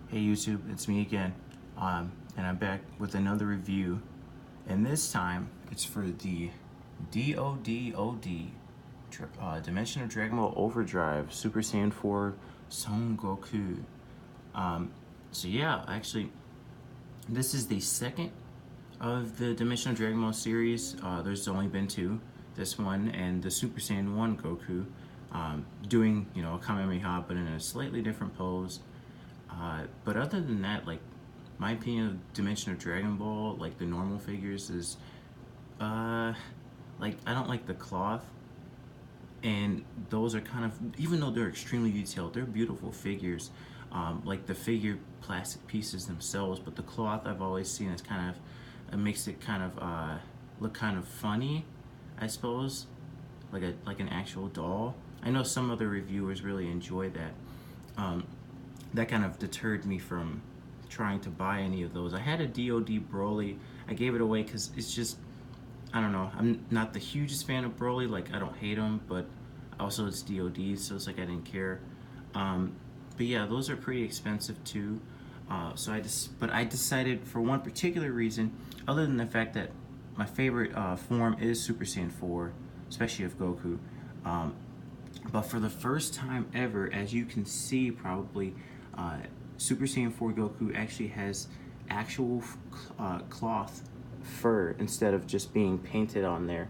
Hey YouTube, it's me again, and I'm back with another review, and this time it's for the D.O.D.O.D. Dimensional Dragon Ball Overdrive Super Saiyan 4 Son Goku. So yeah, actually, this is the second of the Dimensional Dragon Ball series. There's only been two, this one and the Super Saiyan 1 Goku, doing, a Kamehameha but in a slightly different pose. But other than that, like, my opinion of Dimension of Dragon Ball, like the normal figures, is like, I don't like the cloth, and those are kind of, even though they're extremely detailed, they're beautiful figures, like the figure plastic pieces themselves. But the cloth I've always seen as kind of, it makes it kind of look kind of funny, I suppose, like an actual doll. I know some other reviewers really enjoy that. That kind of deterred me from trying to buy any of those. I had a D.O.D. Broly. I gave it away because it's just, I don't know. I'm not the hugest fan of Broly. Like, I don't hate him, but also it's D.O.D., so it's like I didn't care. But yeah, those are pretty expensive too. But I decided for one particular reason, other than the fact that my favorite form is Super Saiyan 4, especially of Goku. But for the first time ever, as you can see probably, Super Saiyan 4 Goku actually has actual cloth fur instead of just being painted on there,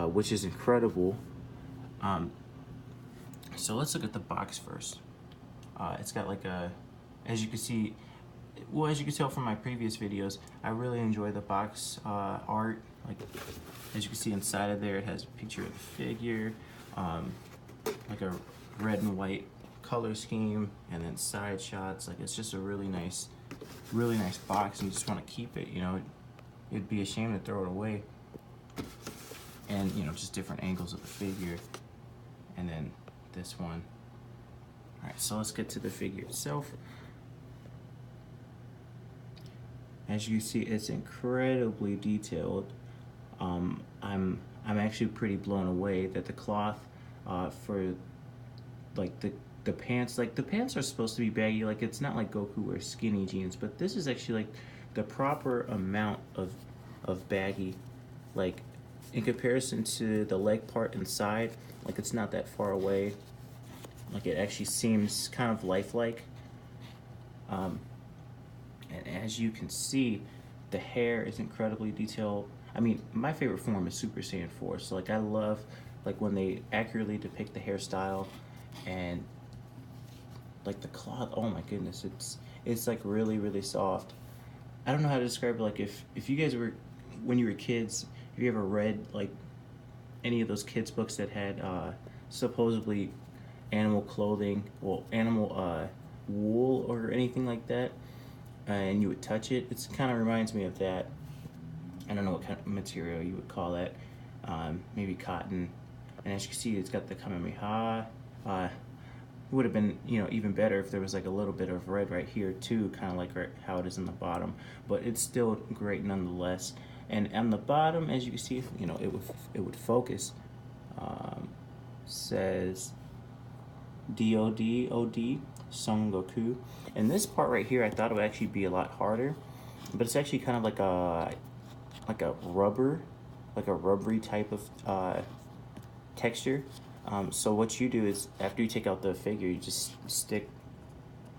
which is incredible. So let's look at the box first. It's got like a, as you can see, well, as you can tell from my previous videos, I really enjoy the box art. Like, as you can see inside of there, it has a picture of the figure, like a red and white color scheme, and then side shots. Like, it's just a really nice box, and you just want to keep it. It'd be a shame to throw it away. And just different angles of the figure, and then this one. All right, so let's get to the figure itself. As you see, it's incredibly detailed. I'm actually pretty blown away that the cloth for like the pants, like the pants are supposed to be baggy. Like, it's not like Goku wears skinny jeans, but this is actually like the proper amount of baggy. Like, in comparison to the leg part inside, like, it's not that far away. Like, it actually seems kind of lifelike. And as you can see, the hair is incredibly detailed. I mean, my favorite form is Super Saiyan 4, so like, I love like when they accurately depict the hairstyle, and like the cloth. Oh my goodness, it's like really soft. I don't know how to describe it. Like, if you guys were, when you were kids, have you ever read like any of those kids books that had supposedly animal clothing, well, animal wool or anything like that, and you would touch it? It kind of reminds me of that. I don't know what kind of material you would call that. Maybe cotton. And as you can see, it's got the Kamehameha. It would have been, even better if there was like a little bit of red right here too, kind of like how it is in the bottom. But it's still great nonetheless. And on the bottom, as you can see, it would focus. Says D.O.D.O.D. Son Goku. And this part right here, I thought it would actually be a lot harder, but it's actually kind of like a rubbery type of texture. So what you do is, after you take out the figure, you just stick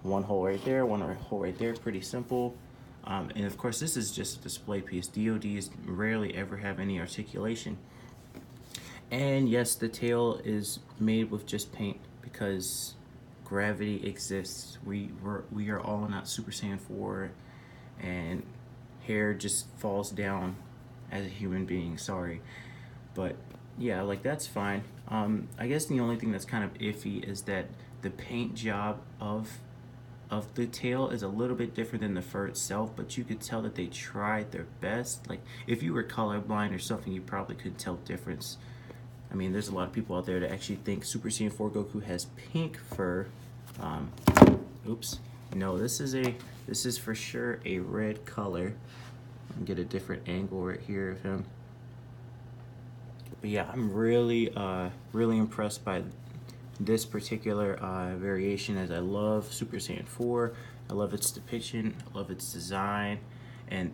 one hole right there, one hole right there. Pretty simple. And of course, this is just a display piece. DODs rarely ever have any articulation. And yes, the tail is made with just paint because gravity exists. We are all not Super Saiyan 4, and hair just falls down as a human being. Sorry, but yeah, like, that's fine. I guess the only thing that's kind of iffy is that the paint job of the tail is a little bit different than the fur itself, but you could tell that they tried their best. Like, if you were colorblind or something, you probably could tell difference. I mean, there's a lot of people out there that actually think Super Saiyan 4 Goku has pink fur. Oops. No, this is for sure a red color. Get a different angle right here of him. But yeah, I'm really impressed by this particular variation, as I love Super Saiyan 4. I love its depiction, I love its design, and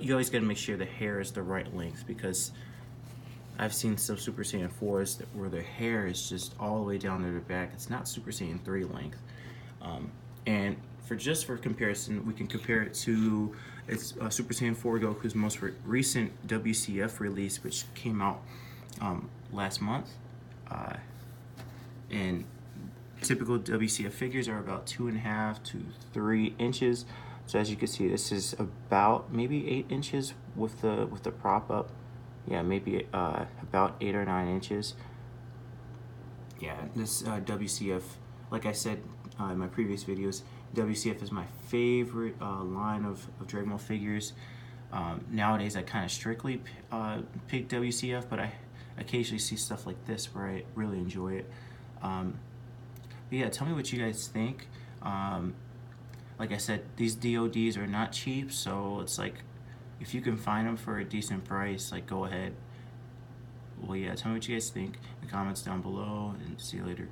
you always got to make sure the hair is the right length, because I've seen some Super Saiyan 4s where their hair is just all the way down to their back. It's not Super Saiyan 3 length. And for comparison, we can compare it to Super Saiyan 4 Goku's most recent WCF release, which came out last month. And typical WCF figures are about 2.5 to 3 inches. So as you can see, this is about maybe 8 inches with the prop up. Yeah, maybe about 8 or 9 inches. Yeah, this WCF, like I said in my previous videos, WCF is my favorite line of Dragon Ball figures. Nowadays, I kind of strictly pick WCF, but I occasionally see stuff like this where I really enjoy it. But yeah, tell me what you guys think. Like I said, these D.O.D.s are not cheap, so it's like, if you can find them for a decent price, like, go ahead. Well, yeah, tell me what you guys think in the comments down below, and see you later.